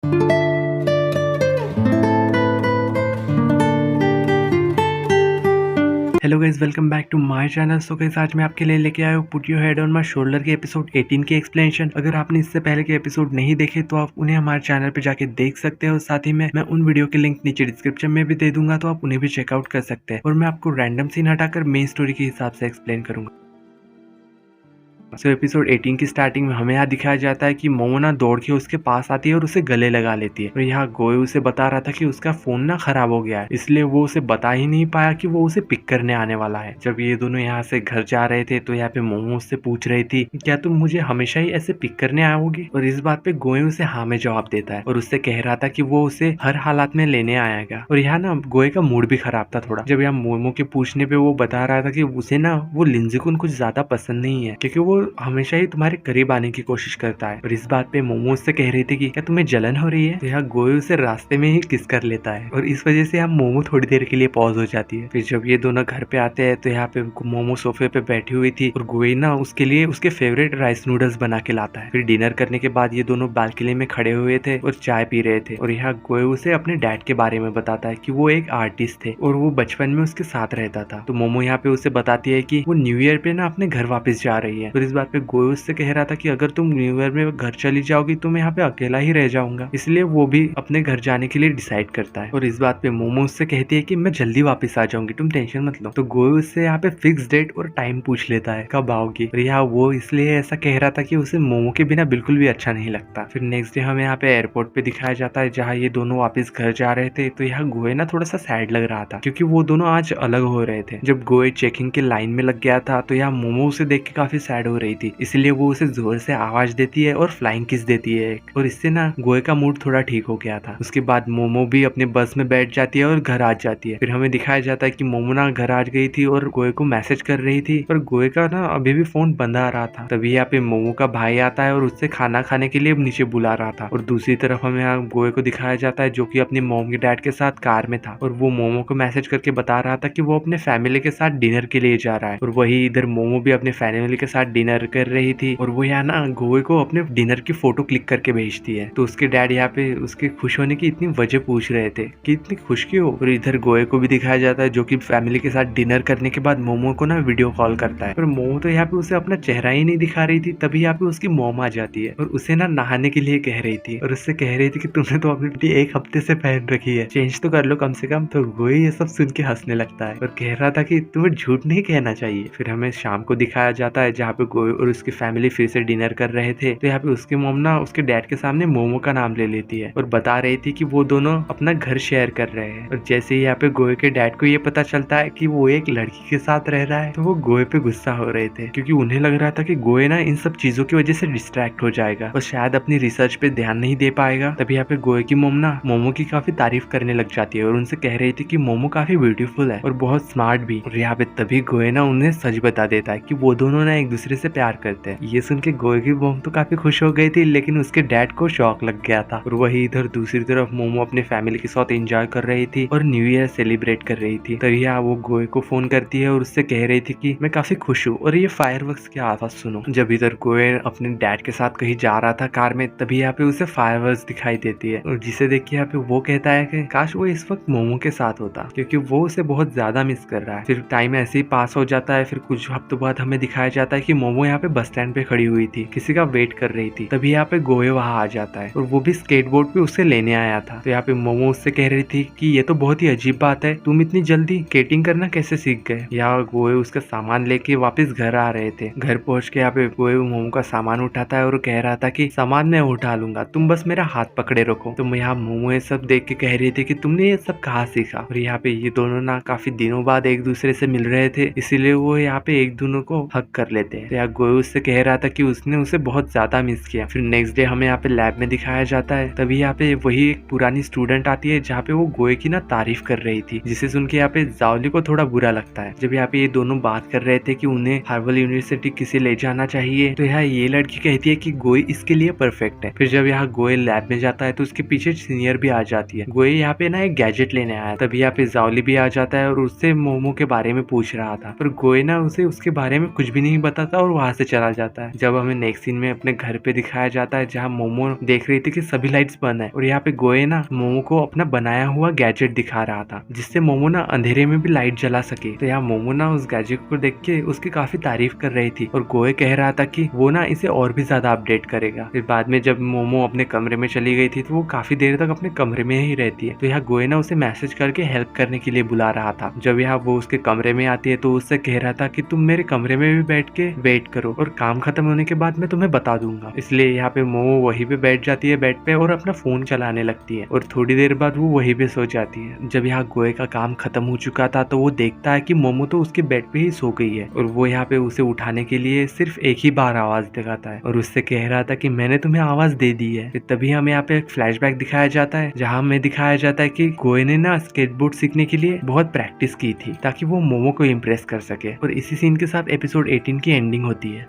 Hello guys, welcome back to my channel. So guys, आज मैं आपके लिए लेके आया हूँ put your head on my shoulder के एपिसोड 18 के एक्सप्लेनेशन। अगर आपने इससे पहले के एपिसोड नहीं देखे तो आप उन्हें हमारे चैनल पे जाके देख सकते हो। साथ ही में मैं उन वीडियो के लिंक नीचे डिस्क्रिप्शन में भी दे दूंगा, तो आप उन्हें भी चेकआउट कर सकते हैं। और मैं आपको रैंडम सीन हटाकर मेन स्टोरी के हिसाब से एक्सप्लेन करूंगा। सो एपिसोड 18 की स्टार्टिंग में हमें यहाँ दिखाया जाता है कि मोमो ना दौड़ के उसके पास आती है और उसे गले लगा लेती है। और यहाँ गोए उसे बता रहा था कि उसका फोन ना खराब हो गया है, इसलिए वो उसे बता ही नहीं पाया कि वो उसे पिक करने आने वाला है। जब ये दोनों यहाँ से घर जा रहे थे तो यहाँ पे मोमो उससे पूछ रही थी, क्या तुम मुझे हमेशा ही ऐसे पिक करने आओगी? और इस बात पे गोए उसे हाँ में जवाब देता है और उससे कह रहा था कि वो उसे हर हालात में लेने आएगा। और यहाँ ना गोए का मूड भी खराब था थोड़ा। जब यहाँ मोमो के पूछने पे वो बता रहा था कि उसे ना वो लिंजिकुन कुछ ज्यादा पसंद नहीं है, क्योंकि वो हमेशा ही तुम्हारे करीब आने की कोशिश करता है। और इस बात पे मोमो उससे कह रही थी कि क्या तुम्हें जलन हो रही है? तो यहाँ गोए उसे रास्ते में ही किस कर लेता है और इस वजह से यहाँ मोमो थोड़ी देर के लिए पॉज हो जाती है। फिर जब ये दोनों घर पे आते हैं तो यहाँ पे मोमो सोफे पे बैठी हुई थी और गोए ना उसके लिए उसके फेवरेट राइस नूडल्स बना के लाता है। फिर डिनर करने के बाद ये दोनों बालकनी में खड़े हुए थे और चाय पी रहे थे। और यहाँ गोए उसे अपने डैड के बारे में बताता है कि वो एक आर्टिस्ट थे और वो बचपन में उसके साथ रहता था। तो मोमो यहाँ पे उसे बताती है कि वो न्यू ईयर पे ना अपने घर वापस जा रही है। और इस बात पे गोए उससे कह रहा था कि अगर तुम न्यू ईयर में घर चली जाओगी तो मैं यहाँ पे अकेला ही रह जाऊंगा, इसलिए वो भी अपने घर जाने के लिए डिसाइड करता है। और इस बात पे मोमो उससे कहती है कि मैं जल्दी वापस आ जाऊंगी, तुम टेंशन मत लो। तो गोए उससे यहाँ पे फिक्स डेट और टाइम पूछ लेता है कब आओगी। और यहाँ वो इसलिए ऐसा कह रहा था कि उसे मोमो के बिना बिल्कुल भी अच्छा नहीं लगता। फिर नेक्स्ट डे हमें यहाँ पे एयरपोर्ट पे दिखाया जाता है जहाँ ये दोनों वापस घर जा रहे थे। तो यहाँ गोए ना थोड़ा सा सैड लग रहा था क्योंकि वो दोनों आज अलग हो रहे थे। जब गोए चेकिंग के लाइन में लग गया था तो यहाँ मोमो उसे देख के काफी सैड हो रही थी, इसलिए वो उसे जोर से आवाज देती है और फ्लाइंग किस देती है एक। और इससे ना गोए का मूड थोड़ा ठीक हो गया था। उसके बाद मोमो भी अपने बस में बैठ जाती है और घर आ जाती है। फिर हमें दिखाया जाता है कि मोमो ना घर आ गई थी और गोए को मैसेज कर रही थी, पर गोए का ना अभी भी फोन बंद आ रहा था। तभी यहाँ पे मोमो का भाई आता है और उससे खाना खाने के लिए नीचे बुला रहा था। और दूसरी तरफ हमें यहाँ गोए को दिखाया जाता है जो कि अपनी मोम के डैड के साथ कार में था और वो मोमो को मैसेज करके बता रहा था कि वो अपने फैमिली के साथ डिनर के लिए जा रहा है। और वही इधर मोमो भी अपने फैमिली के साथ डिनर कर रही थी और वो यहाँ ना गोए को अपने डिनर की फोटो क्लिक करके भेजती है। तो उसके डैड यहाँ पे उसके खुश होने की इतनी वजह पूछ रहे थे कि इतनी खुश क्यों। और इधर गोए को भी दिखाया जाता है जो कि फैमिली के साथ डिनर करने के बाद मोमो को ना वीडियो कॉल करता है। पर मोमो तो यहाँ पे उसे अपना चेहरा ही नहीं दिखा रही थी। तभी यहाँ पे उसकी मोम आ जाती है और उसे ना नहाने के लिए कह रही थी और उससे कह रही थी कि तुमने तो अपनी एक हफ्ते से पहन रखी है, चेंज तो कर लो कम से कम। तो गोए ये सब सुन के हंसने लगता है और कह रहा था कि तुम्हें झूठ नहीं कहना चाहिए। फिर हमें शाम को दिखाया जाता है जहाँ पे गोए और उसकी फैमिली फिर से डिनर कर रहे थे। तो यहाँ पे उसकी मोम ना उसके डैड के सामने मोमो का नाम ले लेती है और बता रही थी कि वो दोनों अपना घर शेयर कर रहे हैं। और जैसे ही यहाँ पे गोए के डैड को ये पता चलता है कि वो एक लड़की के साथ रह रहा है तो वो गोए पे गुस्सा हो रहे थे, क्योंकि उन्हें लग रहा था कि गोए ना इन सब चीजों की वजह से डिस्ट्रैक्ट हो जाएगा और शायद अपनी रिसर्च पे ध्यान नहीं दे पाएगा। तभी यहाँ पे गोए की मोम ना मोमो की काफी तारीफ करने लग जाती है और उनसे कह रही थी कि मोमो काफी ब्यूटीफुल है और बहुत स्मार्ट भी। और यहाँ पे तभी गोए ना उन्हें सच बता देता है कि वो दोनों ना एक दूसरे से प्यार करते हैं। ये सुन के गोए की मोम तो काफी खुश हो गई थी, लेकिन उसके डैड को शॉक लग गया था। और वही इधर दूसरी तरफ मोमो अपने फैमिली के साथ एंजॉय कर रही थी और न्यू ईयर सेलिब्रेट कर रही थी। तभी वो गोए को फोन करती है और उससे कह रही थी कि मैं काफी खुश हूँ और ये फायरवर्क्स की आवाज सुनो। जब इधर गोए अपने डैड के साथ कहीं जा रहा था कार में, तभी यहाँ पे उसे फायरवर्क्स दिखाई देती है और जिसे देख के यहाँ पे वो कहता है कि काश वो इस वक्त मोमो के साथ होता, क्योंकि वो उसे बहुत ज्यादा मिस कर रहा है। फिर टाइम ऐसे ही पास हो जाता है। फिर कुछ हफ्तों बाद हमें दिखाया जाता है कि मोमो यहाँ पे बस स्टैंड पे खड़ी हुई थी, किसी का वेट कर रही थी। तभी यहाँ पे गोए वहां आ जाता है और वो भी स्केटबोर्ड पे उसे लेने आया था। तो यहाँ पे मोमो उससे कह रही थी कि ये तो बहुत ही अजीब बात है, तुम इतनी जल्दी स्केटिंग करना कैसे सीख गए। यहाँ गोए उसका सामान लेके वापस घर आ रहे थे। घर पहुंच के यहाँ पे गोए मोमो का सामान उठाता है और कह रहा था कि सामान मैं उठा लूंगा, तुम बस मेरा हाथ पकड़े रखो। तो यहाँ मोमो ये सब देख के कह रही थी कि तुमने ये सब कहाँ सीखा। और यहाँ पे ये दोनों ना काफी दिनों बाद एक दूसरे से मिल रहे थे, इसीलिए वो यहाँ पे एक दोनों को हक कर लेते हैं। तो यहाँ गोए उससे कह रहा था कि उसने उसे बहुत ज्यादा मिस किया। फिर नेक्स्ट डे हमें यहाँ पे लैब में दिखाया जाता है। तभी यहाँ पे वही एक पुरानी स्टूडेंट आती है जहाँ पे वो गोए की ना तारीफ कर रही थी, जिसे सुन के यहाँ पे जाओली को थोड़ा बुरा लगता है। जब यहाँ पे ये दोनों बात कर रहे थे कि उन्हें हार्वर्ड यूनिवर्सिटी किसे ले जाना चाहिए, तो यहाँ ये लड़की कहती है कि गोए इसके लिए परफेक्ट है। फिर जब यहाँ गोए लैब में जाता है तो उसके पीछे सीनियर भी आ जाती है। गोए यहाँ पे ना एक गैजेट लेने आया। तभी यहाँ पे जाओली भी आ जाता है और उससे मोमो के बारे में पूछ रहा था, पर गोए ना उसे उसके बारे में कुछ भी नहीं बताता और और वहाँ से चला जाता है। जब हमें नेक्स्ट सीन में अपने घर पे दिखाया जाता है जहाँ मोमो देख रही थी कि सभी लाइट्स बंद है और यहाँ पे गोए ना मोमो को अपना बनाया हुआ गैजेट दिखा रहा था जिससे मोमो ना अंधेरे में भी लाइट जला सके। तो यहाँ मोमो ना उस गैजेट को देख के उसकी काफी तारीफ कर रही थी और गोए कह रहा था कि वो ना इसे और भी ज्यादा अपडेट करेगा। फिर बाद में जब मोमो अपने कमरे में चली गई थी तो वो काफी देर तक अपने कमरे में ही रहती है। तो यहाँ गोए ना उसे मैसेज करके हेल्प करने के लिए बुला रहा था। जब यहाँ वो उसके कमरे में आती है तो उससे कह रहा था कि तुम मेरे कमरे में भी बैठ के वेट करो और काम खत्म होने के बाद मैं तुम्हें बता दूंगा। इसलिए यहाँ पे मोमो वहीं पे बैठ जाती है बेड पे और अपना फोन चलाने लगती है और थोड़ी देर बाद वो वहीं पे सो जाती है। जब यहाँ गोए का काम खत्म हो चुका था तो वो देखता है कि मोमो तो उसके बेड पे ही सो गई है और वो यहाँ पे उसे उठाने के लिए सिर्फ एक ही बार आवाज दिखाता है और उससे कह रहा था कि मैंने तुम्हें आवाज दे दी है। तभी हमें यहाँ पे एक फ्लैशबैक दिखाया जाता है जहाँ हमें दिखाया जाता है कि गोए ने ना स्केटबोर्ड सीखने के लिए बहुत प्रैक्टिस की थी ताकि वो मोमो को इम्प्रेस कर सके और इसी सीन के साथ एपिसोड 18 की एंडिंग होती है।